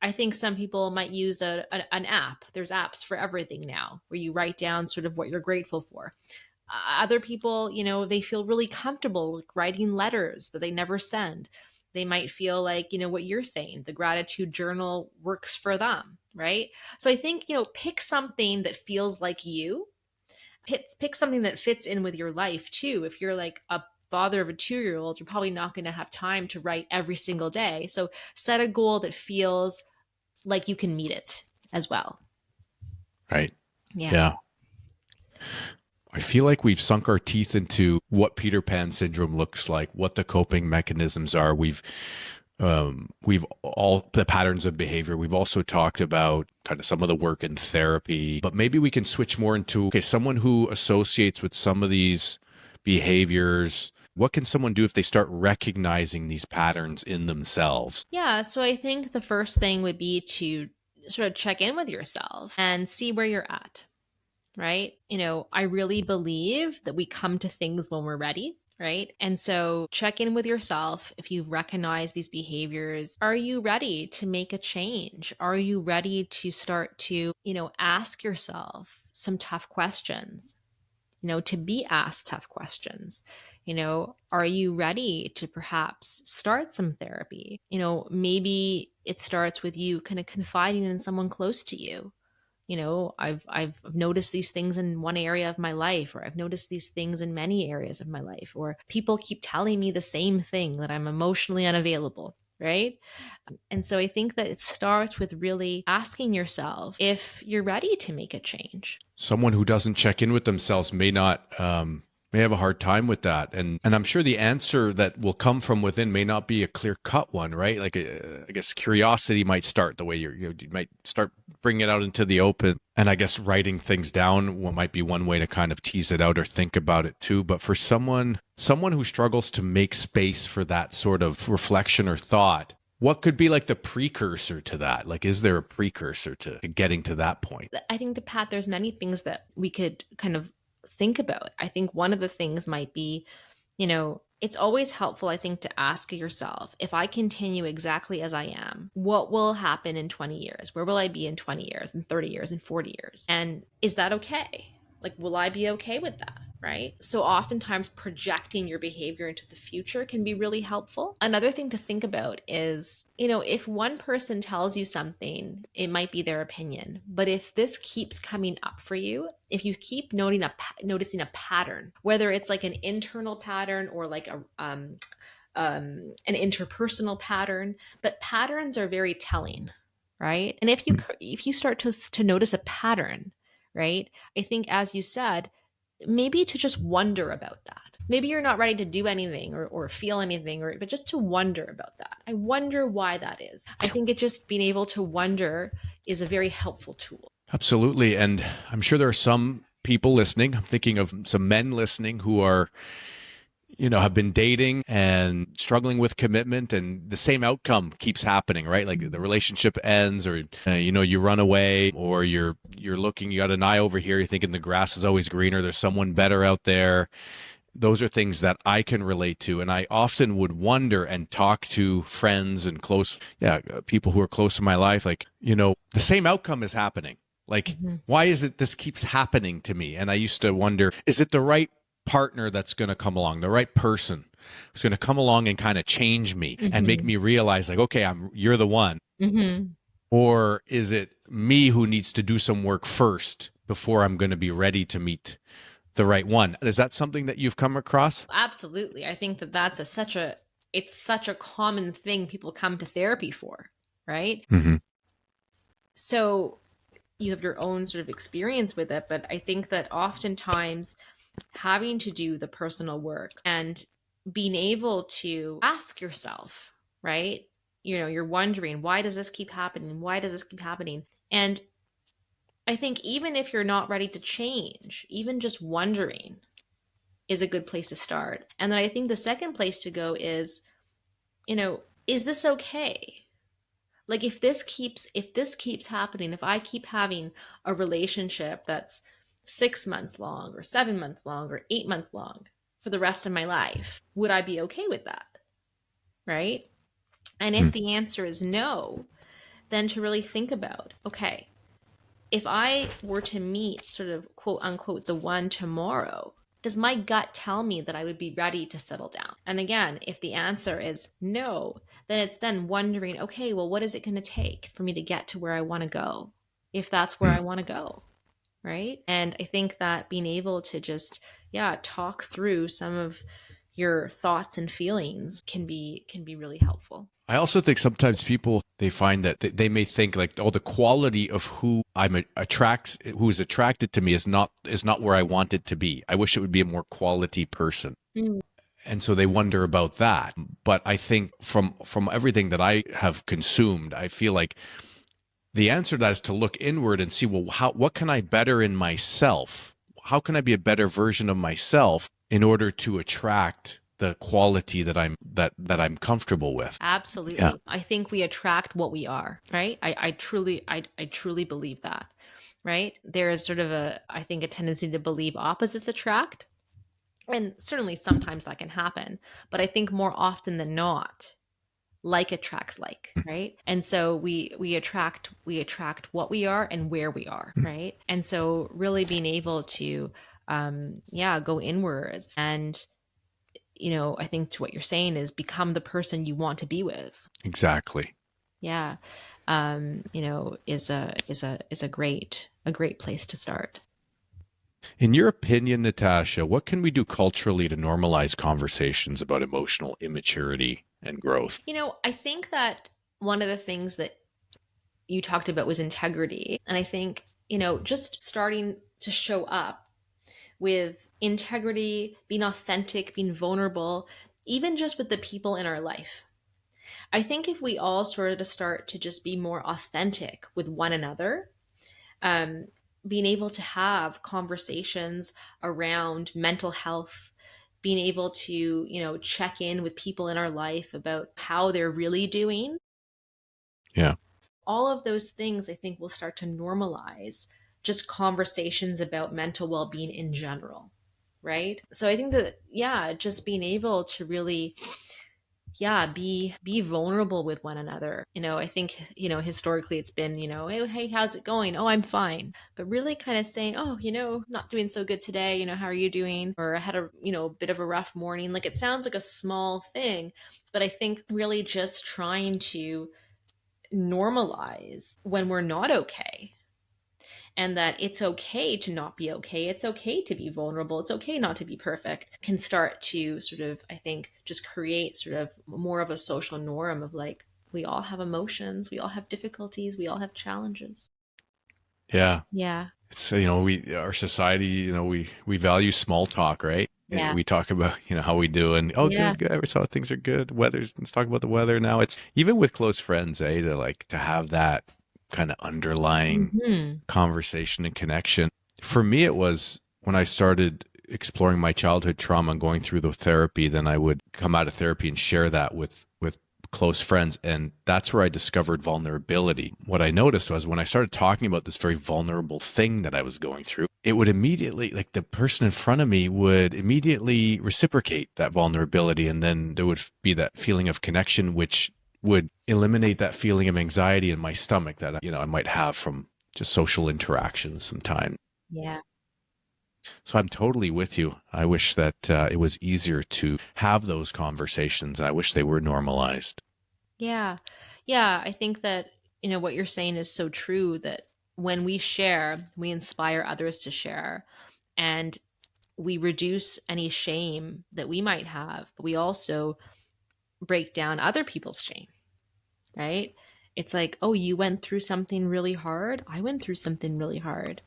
I think some people might use an app. There's apps for everything now where you write down sort of what you're grateful for. Other people, they feel really comfortable with writing letters that they never send. They might feel like, what you're saying, the gratitude journal works for them, right? So I think, pick something that feels like you. Pick something that fits in with your life too. If you're like a father of a 2-year old, you're probably not going to have time to write every single day. So set a goal that feels like you can meet it as well. Right. Yeah. Yeah. I feel like we've sunk our teeth into what Peter Pan syndrome looks like, what the coping mechanisms are. We've all the patterns of behavior. We've also talked about kind of some of the work in therapy, but maybe we can switch more into, okay, someone who associates with some of these behaviors. What can someone do if they start recognizing these patterns in themselves? Yeah. So I think the first thing would be to sort of check in with yourself and see where you're at, right? I really believe that we come to things when we're ready. Right. And so check in with yourself. If you've recognized these behaviors, are you ready to make a change? Are you ready to start to, ask yourself some tough questions, to be asked tough questions? Are you ready to perhaps start some therapy? Maybe it starts with you kind of confiding in someone close to you. I've noticed these things in one area of my life, or I've noticed these things in many areas of my life, or people keep telling me the same thing, that I'm emotionally unavailable, right? And so I think that it starts with really asking yourself if you're ready to make a change. Someone who doesn't check in with themselves may have a hard time with that, and I'm sure the answer that will come from within may not be a clear cut one, right? Like I guess curiosity might start the way you might start bringing it out into the open, and I guess writing things down might be one way to kind of tease it out or think about it too. But for someone who struggles to make space for that sort of reflection or thought, what could be like the precursor to that? Like, is there a precursor to getting to that point? I think the Pat, there's many things that we could kind of think about. I think one of the things might be, it's always helpful, I think, to ask yourself, if I continue exactly as I am, what will happen in 20 years? Where will I be in 20 years, in 30 years, in 40 years? And is that okay? Like, will I be okay with that? right? So oftentimes projecting your behavior into the future can be really helpful. Another thing to think about is, if one person tells you something, it might be their opinion. But if this keeps coming up for you, if you keep noticing a pattern, whether it's like an internal pattern or like an interpersonal pattern, but patterns are very telling, right? And if you start to notice a pattern, right? I think, as you said, maybe to just wonder about that. Maybe you're not ready to do anything or feel anything, but just to wonder about that. I wonder why that is. I think it just being able to wonder is a very helpful tool. Absolutely. And I'm sure there are some people listening. I'm thinking of some men listening who are, have been dating and struggling with commitment, and the same outcome keeps happening, right? Like the relationship ends, or you run away, or you're looking, you got an eye over here, you're thinking the grass is always greener, there's someone better out there. Those are things that I can relate to, and I often would wonder and talk to friends and people who are close to my life, like, the same outcome is happening. Like, Mm-hmm. why is it this keeps happening to me? And I used to wonder, is it the right partner that's going to come along, the right person who's going to come along and kind of change me and make me realize, like, okay, you're the one? Mm-hmm. Or is it me who needs to do some work first before I'm going to be ready to meet the right one? Is that something that you've come across? Absolutely. I think that it's such a common thing people come to therapy for, right? Mm-hmm. So you have your own sort of experience with it, but I think that oftentimes having to do the personal work and being able to ask yourself, right? You're wondering, why does this keep happening? Why does this keep happening? And I think even if you're not ready to change, even just wondering is a good place to start. And then I think the second place to go is this okay? Like if this keeps happening, if I keep having a relationship that's 6 months long or 7 months long or 8 months long for the rest of my life, would I be okay with that? Right? And if the answer is no, then to really think about, okay, if I were to meet sort of quote unquote the one tomorrow, does my gut tell me that I would be ready to settle down? And again, if the answer is no, then it's then wondering, okay, well, what is it going to take for me to get to where I want to go? If that's where I want to go, right? And I think that being able to just, talk through some of your thoughts and feelings can be really helpful. I also think sometimes people, they find that they may think like, oh, the quality of who who is attracted to me is not where I want it to be. I wish it would be a more quality person. Mm. And so they wonder about that. But I think from everything that I have consumed, I feel like the answer to that is to look inward and see, well, what can I better in myself? How can I be a better version of myself in order to attract the quality that I'm comfortable with? Absolutely. Yeah. I think we attract what we are, right? I truly believe that, right? There is sort of I think a tendency to believe opposites attract. And certainly sometimes that can happen. But I think more often than not, like attracts like, right? And so we attract what we are and where we are, right? And so really being able to go inwards and I think to what you're saying is become the person you want to be with. Exactly. Yeah. Is a great place to start. In your opinion, Natasha, what can we do culturally to normalize conversations about emotional immaturity and growth? I think that one of the things that you talked about was integrity. And I think, just starting to show up with integrity, being authentic, being vulnerable, even just with the people in our life. I think if we all sort of start to just be more authentic with one another, um, being able to have conversations around mental health, being able to, check in with people in our life about how they're really doing. Yeah. All of those things, I think, will start to normalize just conversations about mental well being in general. Right. So I think that, just being able to really yeah, be vulnerable with one another. I think, historically it's been, hey, how's it going? Oh, I'm fine. But really kind of saying, oh, not doing so good today. How are you doing? Or I had a, bit of a rough morning. Like, it sounds like a small thing, but I think really just trying to normalize when we're not okay, and that it's okay to not be okay. It's okay to be vulnerable. It's okay not to be perfect, can start to sort of, I think, just create sort of more of a social norm of like, we all have emotions, we all have difficulties, we all have challenges. Yeah. Yeah. It's, our society, we value small talk, right? Yeah. We talk about, how we do and, oh, Yeah. good, good. I saw things are good. Let's talk about the weather now. It's even with close friends, to have that kind of underlying Hmm. conversation and connection. For me, it was when I started exploring my childhood trauma and going through the therapy, then I would come out of therapy and share that with close friends. And that's where I discovered vulnerability. What I noticed was when I started talking about this very vulnerable thing that I was going through, it would immediately, like the person in front of me would immediately reciprocate that vulnerability. And then there would be that feeling of connection, which would eliminate that feeling of anxiety in my stomach that, I might have from just social interactions sometimes. Yeah. So I'm totally with you. I wish that it was easier to have those conversations, and I wish they were normalized. Yeah. Yeah. I think that, what you're saying is so true, that when we share, we inspire others to share. And we reduce any shame that we might have, but we also break down other people's shame, right? It's like, oh, you went through something really hard. I went through something really hard,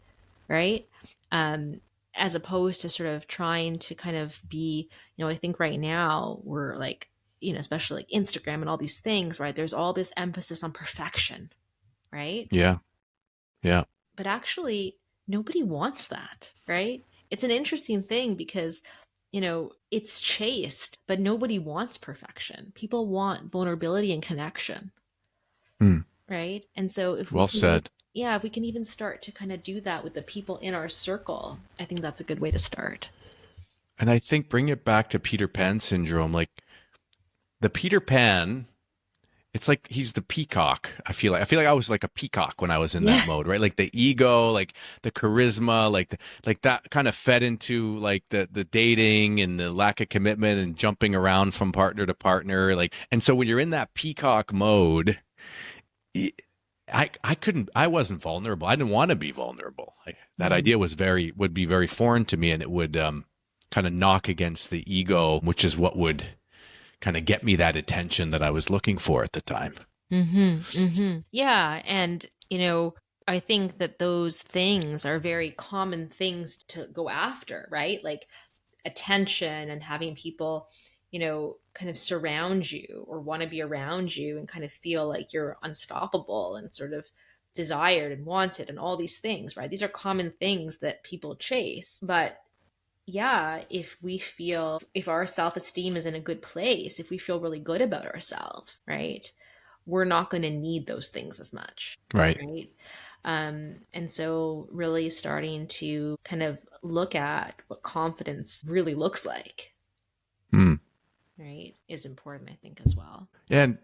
right? Um, as opposed to sort of trying to kind of be, I think right now we're like, especially like Instagram and all these things, right? There's all this emphasis on perfection, right? Yeah, yeah, But actually, nobody wants that, right? It's an interesting thing because, it's chaste, but nobody wants perfection. People want vulnerability and connection, hmm. right? And so if we Well can even, said. yeah, if we can even start to kind of do that with the people in our circle, I think that's a good way to start. And I think bring it back to Peter Pan syndrome, like the Peter Pan. It's like he's the peacock. I feel like I was like a peacock when I was in Yeah. that mode, right? Like the ego, like the charisma, like that kind of fed into like the dating and the lack of commitment and jumping around from partner to partner. Like, and so when you're in that peacock mode, I wasn't vulnerable. I didn't want to be vulnerable. That Mhm. idea would be very foreign to me, and it would kind of knock against the ego, which is what would kind of get me that attention that I was looking for at the time. Yeah. And, I think that those things are very common things to go after, right? Like attention and having people, kind of surround you or want to be around you and kind of feel like you're unstoppable and sort of desired and wanted and all these things, right? These are common things that people chase. But yeah, if our self esteem is in a good place, if we feel really good about ourselves, right, we're not going to need those things as much, Right. right? And so, really starting to kind of look at what confidence really looks like, Hmm. right, is important, I think, as well. And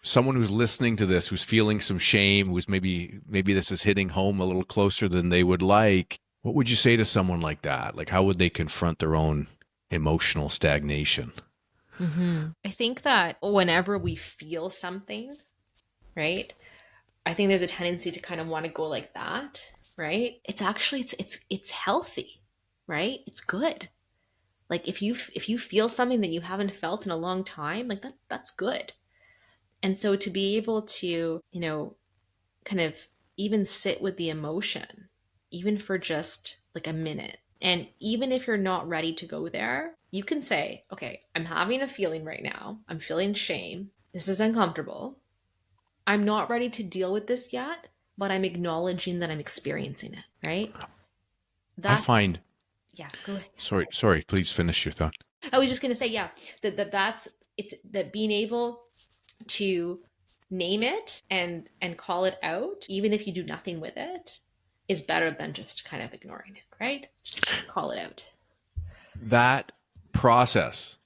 someone who's listening to this, who's feeling some shame, who's maybe this is hitting home a little closer than they would like, what would you say to someone like that? Like, how would they confront their own emotional stagnation? I think that whenever we feel something, right, I think there's a tendency to kind of want to go like that, right? It's actually it's healthy, right? It's good. Like if you feel something that you haven't felt in a long time, like that's good. And so to be able to, kind of even sit with the emotion, even for just like a minute. And even if you're not ready to go there, you can say, okay, I'm having a feeling right now. I'm feeling shame. This is uncomfortable. I'm not ready to deal with this yet, but I'm acknowledging that I'm experiencing it, right? I That, find, yeah, go ahead. sorry, please finish your thought. I was just going to say, yeah, that's it's that being able to name it and call it out, even if you do nothing with it, is better than just kind of ignoring it, right? Just call it out. That process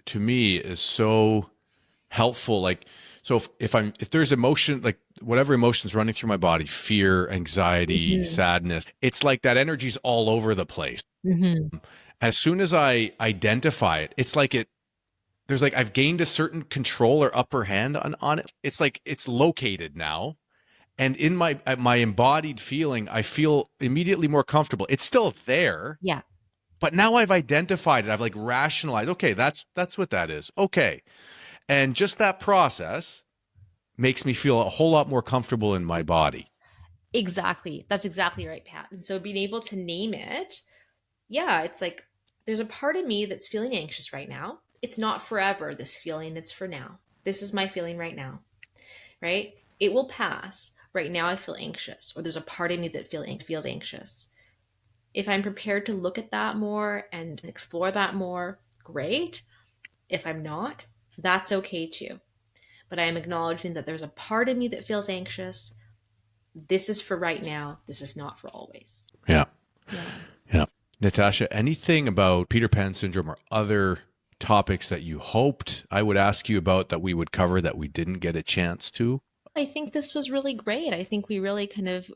to me is so helpful. Like, so if there's emotion, like whatever emotion's running through my body, fear, anxiety, Mhm. sadness, it's like that energy's all over the place. Mhm. As soon as I identify it, it's like there's like I've gained a certain control or upper hand on it. It's like it's located now. And in my embodied feeling, I feel immediately more comfortable. It's still there, Yeah. but now I've identified it. I've like rationalized, okay, that's what that is. Okay. And just that process makes me feel a whole lot more comfortable in my body. Exactly. That's exactly right, Pat. And so being able to name it, yeah, it's like there's a part of me that's feeling anxious right now. It's not forever, this feeling, it's for now. This is my feeling right now, right? It will pass. Right now, I feel anxious, or there's a part of me that feels anxious. If I'm prepared to look at that more and explore that more, great. If I'm not, that's okay too. But I am acknowledging that there's a part of me that feels anxious. This is for right now. This is not for always. Yeah. Yeah. Yeah. Natacha, anything about Peter Pan syndrome or other topics that you hoped I would ask you about that we would cover that we didn't get a chance to? I think this was really great. I think we really kind of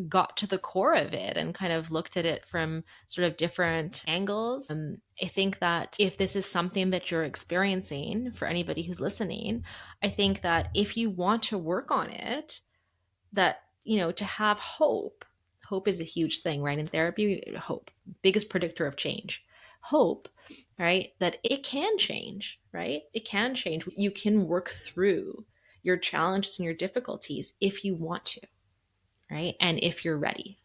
got to the core of it and kind of looked at it from sort of different angles. I think that if this is something that you're experiencing, for anybody who's listening, I think that if you want to work on it, that, to have hope. Hope is a huge thing, right? In therapy, hope, biggest predictor of change. Hope, right? That it can change, right? It can change. You can work through your challenges and your difficulties if you want to, right? And if you're ready,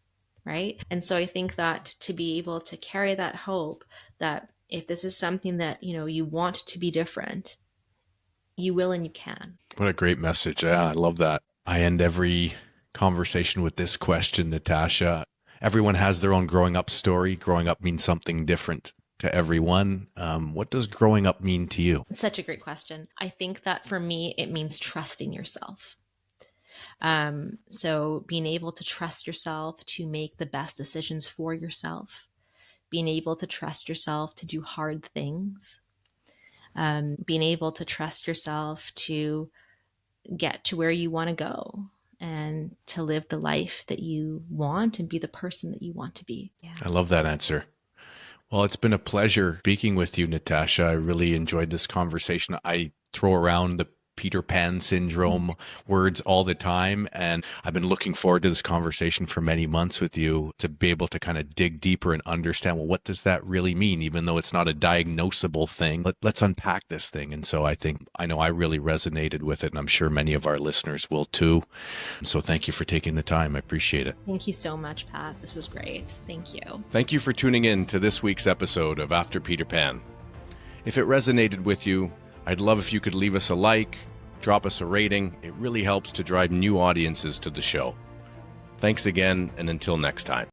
right? And so I think that to be able to carry that hope that if this is something that, you want to be different, you will and you can. What a great message. Yeah, I love that. I end every conversation with this question, Natacha. Everyone has their own growing up story. Growing up means something different to everyone. What does growing up mean to you? Such a great question. I think that for me, it means trusting yourself. So being able to trust yourself to make the best decisions for yourself, being able to trust yourself to do hard things, being able to trust yourself to get to where you want to go and to live the life that you want and be the person that you want to be. Yeah. I love that answer. Well, it's been a pleasure speaking with you, Natacha. I really enjoyed this conversation. I throw around the Peter Pan syndrome words all the time. And I've been looking forward to this conversation for many months with you to be able to kind of dig deeper and understand, well, what does that really mean? Even though it's not a diagnosable thing, let's unpack this thing. And so I know I really resonated with it, and I'm sure many of our listeners will too. So thank you for taking the time. I appreciate it. Thank you so much, Pat. This was great. Thank you. Thank you for tuning in to this week's episode of After Peter Pan. If it resonated with you, I'd love if you could leave us a like, drop us a rating. It really helps to drive new audiences to the show. Thanks again, and until next time.